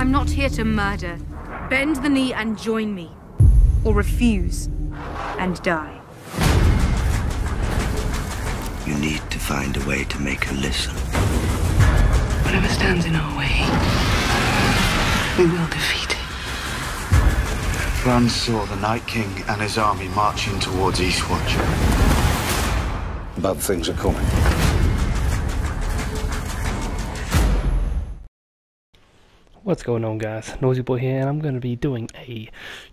I'm not here to murder. Bend the knee and join me. Or refuse and die. You need to find a way to make her listen. Whatever stands in our way, we will defeat it. Bran saw the Night King and his army marching towards Eastwatch. Bad things are coming. What's going on, guys? Noisy Boy here, and I'm going to be doing a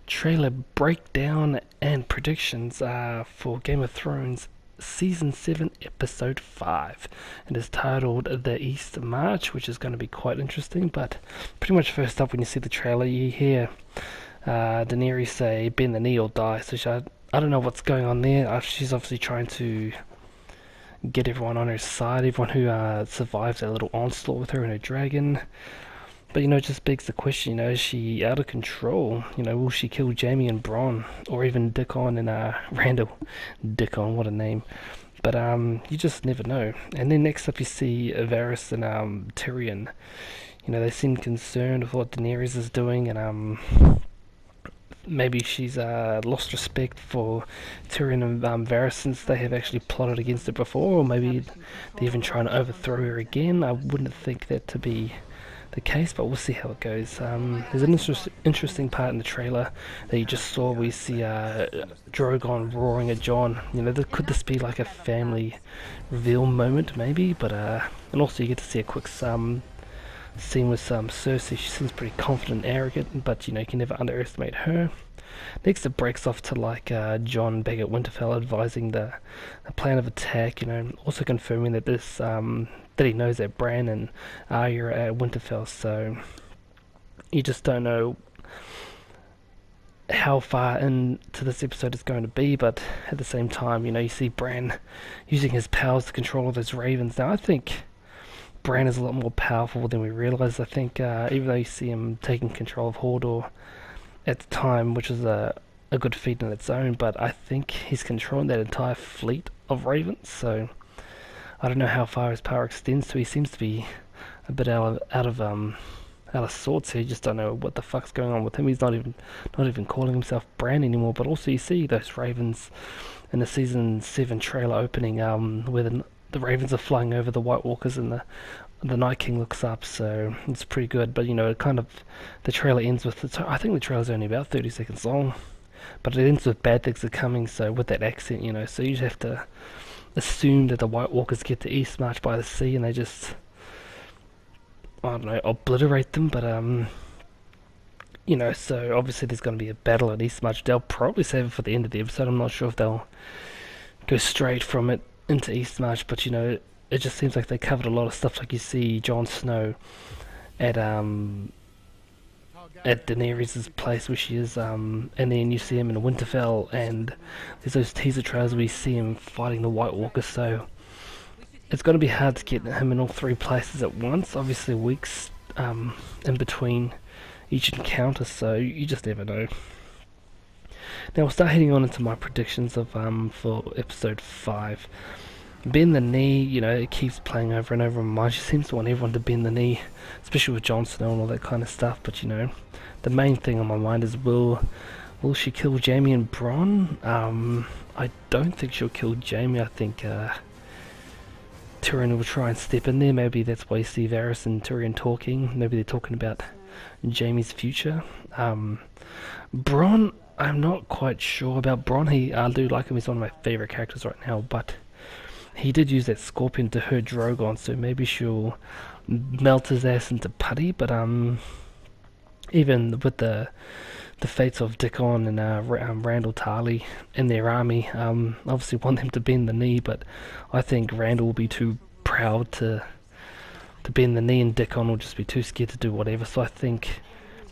trailer breakdown and predictions for Game of Thrones Season 7, Episode 5. It is titled The East March, which is going to be quite interesting, but pretty much first up when you see the trailer, you hear Daenerys say, bend the knee or die. So I don't know what's going on there. She's obviously trying to get everyone on her side, everyone who survives that little onslaught with her and her dragon. But, you know, it just begs the question, you know, is she out of control? You know, will she kill Jaime and Bronn? Or even Dickon and Randall? Dickon, what a name. But, you just never know. And then next up you see Varys and Tyrion. You know, they seem concerned with what Daenerys is doing, and maybe she's lost respect for Tyrion and Varys since they have actually plotted against her before, or maybe they're even trying to overthrow her again. I wouldn't think that to be the case, but we'll see how it goes. There's an interesting part in the trailer that you just saw. We see Drogon roaring at Jon. You know, could this be like a family reveal moment, maybe? But and also you get to see a quick scene with Cersei. She seems pretty confident and arrogant, but you know, you can never underestimate her. Next, it breaks off to like Jon back at Winterfell advising the plan of attack. You know, also confirming that this that he knows that Bran and Arya are at Winterfell. So you just don't know how far into this episode it's going to be. But at the same time, you know, you see Bran using his powers to control those ravens. Now, I think Bran is a lot more powerful than we realise. I think even though you see him taking control of Hodor at the time, which is a good feat in its own, but I think he's controlling that entire fleet of ravens, so I don't know how far his power extends to. He seems to be a bit out of sorts here. You just don't know what the fuck's going on with him. He's not even calling himself Bran anymore. But also you see those ravens in the Season 7 trailer opening, where the ravens are flying over the White Walkers and the Night King looks up, so it's pretty good. But you know, the trailer ends with, I think the trailer's only about 30 seconds long, but it ends with bad things are coming, so with that accent, you know, so you just have to assume that the White Walkers get to East March by the sea and they just, I don't know, obliterate them. But you know, so obviously there's going to be a battle at East March. They'll probably save it for the end of the episode. I'm not sure if they'll go straight from it into East March, but you know, it just seems like they covered a lot of stuff. Like you see Jon Snow at Daenerys' place where she is, and then you see him in Winterfell, and there's those teaser trailers where you see him fighting the White Walkers. So it's going to be hard to get him in all three places at once. Obviously weeks in between each encounter, so you just never know. Now we'll start heading on into my predictions of for episode 5. Bend the knee, you know, it keeps playing over and over in my mind. She seems to want everyone to bend the knee, especially with Jon Snow and all that kind of stuff. But you know, the main thing on my mind is will she kill Jaime and Bronn? I don't think she'll kill Jaime. I think Tyrion will try and step in there. Maybe that's why you see Varys and Tyrion talking. Maybe they're talking about Jaime's future. Bronn, I'm not quite sure about Bronn. I do like him. He's one of my favourite characters right now, but he did use that scorpion to hurt Drogon, so maybe she'll melt his ass into putty. But even with the fates of Dickon and Randall Tarly and their army, obviously want them to bend the knee, but I think Randall will be too proud to bend the knee, and Dickon will just be too scared to do whatever. So I think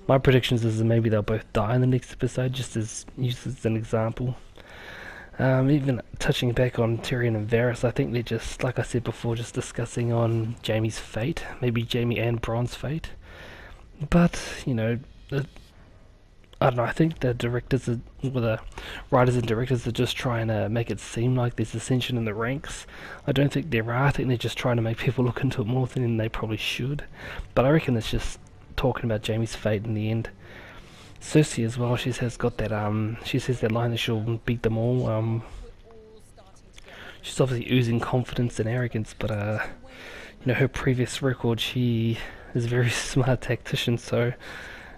my predictions is that maybe they'll both die in the next episode, just as used as an example. Even touching back on Tyrion and Varys, I think they're just, like I said before, just discussing on Jaime's fate, maybe Jaime and Bronn's fate. But, you know, I don't know, I think the directors, the writers and directors are just trying to make it seem like there's ascension in the ranks. I don't think there are. I think they're just trying to make people look into it more than they probably should. But I reckon it's just talking about Jaime's fate in the end. Cersei as well, she says got that she says that line that she'll beat them all. She's obviously oozing confidence and arrogance, but you know, her previous record, she is a very smart tactician, so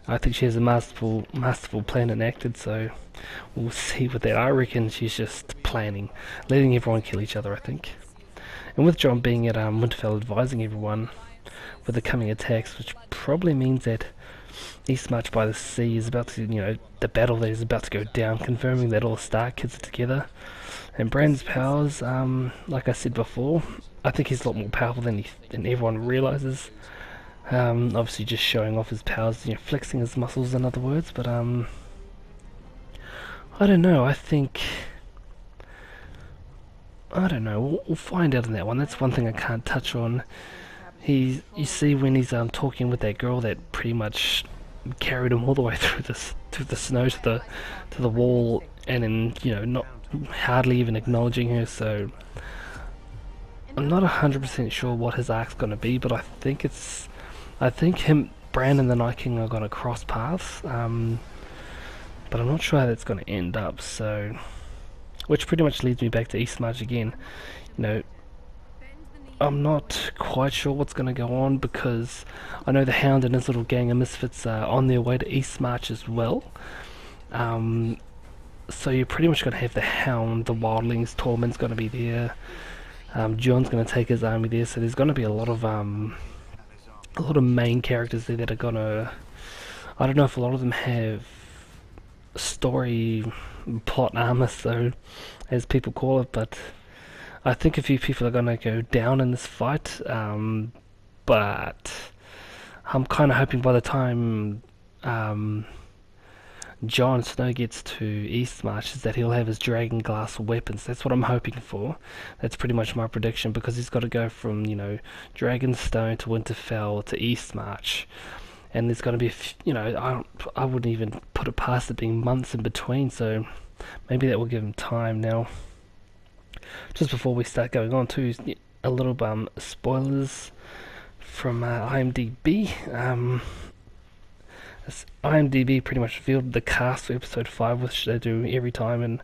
I think she has a masterful plan enacted, so we'll see with that. I reckon she's just planning, letting everyone kill each other, I think. And with Jon being at Winterfell advising everyone with the coming attacks, which probably means that Eastmarch by the Sea is about to, you know, the battle that is about to go down, confirming that all the Stark kids are together. And Bran's powers, like I said before, I think he's a lot more powerful than everyone realizes. Obviously just showing off his powers, you know, flexing his muscles in other words, but I don't know, I don't know, we'll find out on that one. That's one thing I can't touch on. You see when he's talking with that girl that pretty much carried him all the way through the snow to the wall, and then, you know, not hardly even acknowledging her, so I'm not 100% sure what his arc's gonna be, but I think Bran and the Night King are gonna cross paths, but I'm not sure how that's gonna end up, so, which pretty much leads me back to Eastmarch again. You know, I'm not quite sure what's going to go on, because I know the Hound and his little gang of misfits are on their way to Eastmarch as well. So you're pretty much going to have the Hound, the Wildlings, Tormund's going to be there. Jon's going to take his army there, so there's going to be a lot of main characters there that are going to... I don't know if a lot of them have story plot armor, so as people call it, but I think a few people are going to go down in this fight, but I'm kind of hoping by the time Jon Snow gets to Eastmarch is that he'll have his dragon glass weapons. That's what I'm hoping for. That's pretty much my prediction, because he's got to go from, you know, Dragonstone to Winterfell to Eastmarch, and there's going to be you know, I wouldn't even put it past it being months in between, so maybe that will give him time. Now, just before we start going on to a little spoilers from IMDb. IMDb pretty much revealed the cast for episode 5, which they do every time, and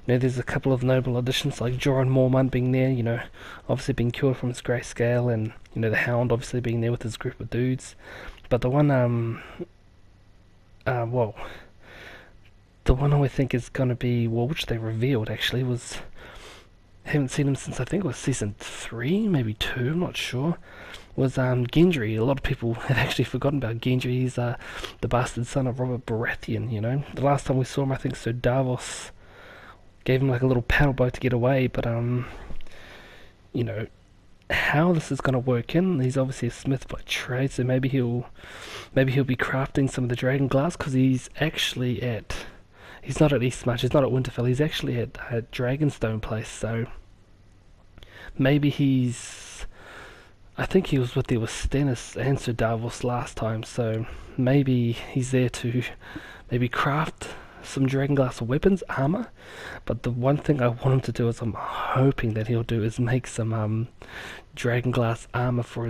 you know, there's a couple of notable additions like Jorah Mormont being there, you know, obviously being cured from his grayscale, and you know, the Hound obviously being there with his group of dudes. But the one the one I think is gonna be, well, which they revealed actually, was, haven't seen him since I think it was season 3, maybe 2, I'm not sure, was Gendry. A lot of people had actually forgotten about Gendry. He's the bastard son of Robert Baratheon, you know. The last time we saw him, I think Sir Davos gave him like a little paddle boat to get away, but you know, how this is going to work in, he's obviously a smith by trade, so maybe he'll be crafting some of the dragon glass, because he's actually he's not at Eastmarch, he's not at Winterfell, he's actually at Dragonstone place, so maybe I think he was there with Stannis and Sir Davos last time, so maybe he's there to maybe craft some dragonglass weapons, armor. But the one thing I want him to do, is I'm hoping that he'll do, is make some dragonglass armor for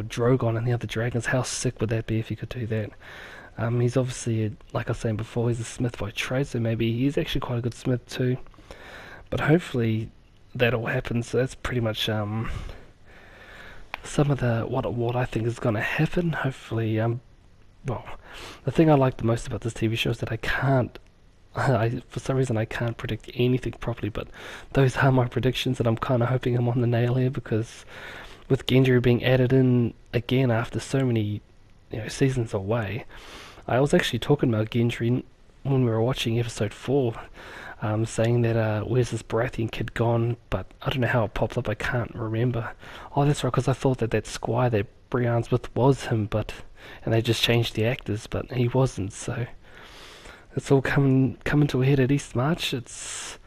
Drogon and the other dragons. How sick would that be if he could do that? He's obviously, like I was saying before, he's a smith by trade, so maybe he's actually quite a good smith too. But hopefully that all happens. So that's pretty much some of the what I think is going to happen. Hopefully, well, the thing I like the most about this TV show is that for some reason I can't predict anything properly, but those are my predictions, and I'm kind of hoping I'm on the nail here, because with Gendry being added in again after so many, you know, seasons away, I was actually talking about Gendry when we were watching episode 4, saying that where's this Baratheon kid gone, but I don't know how it popped up, I can't remember. Oh, that's right, because I thought that squire that Brienne's with was him, and they just changed the actors, but he wasn't, so it's all coming to a head at Eastmarch. It's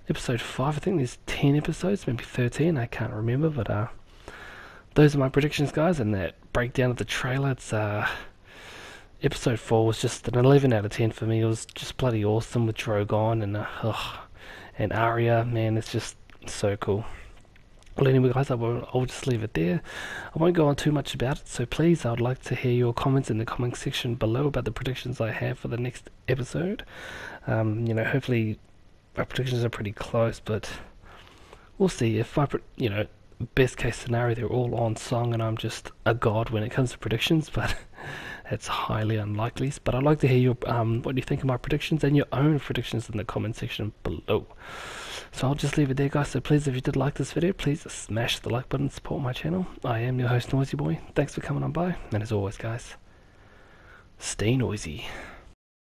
episode 5, I think there's 10 episodes, maybe 13, I can't remember, but those are my predictions, guys, and that breakdown of the trailer. It's episode 4 was just an 11 out of 10 for me. It was just bloody awesome with Drogon and Arya. Man, it's just so cool. Well, anyway, guys, I'll just leave it there. I won't go on too much about it, so please, I would like to hear your comments in the comment section below about the predictions I have for the next episode. You know, hopefully my predictions are pretty close, but we'll see. If best case scenario, they're all on song and I'm just a god when it comes to predictions, but it's highly unlikely. But I'd like to hear your what you think of my predictions and your own predictions in the comment section below. So I'll just leave it there, guys. So please, if you did like this video, please smash the like button, support my channel. I am your host, Noisy Boy. Thanks for coming on by, and as always, guys, stay noisy.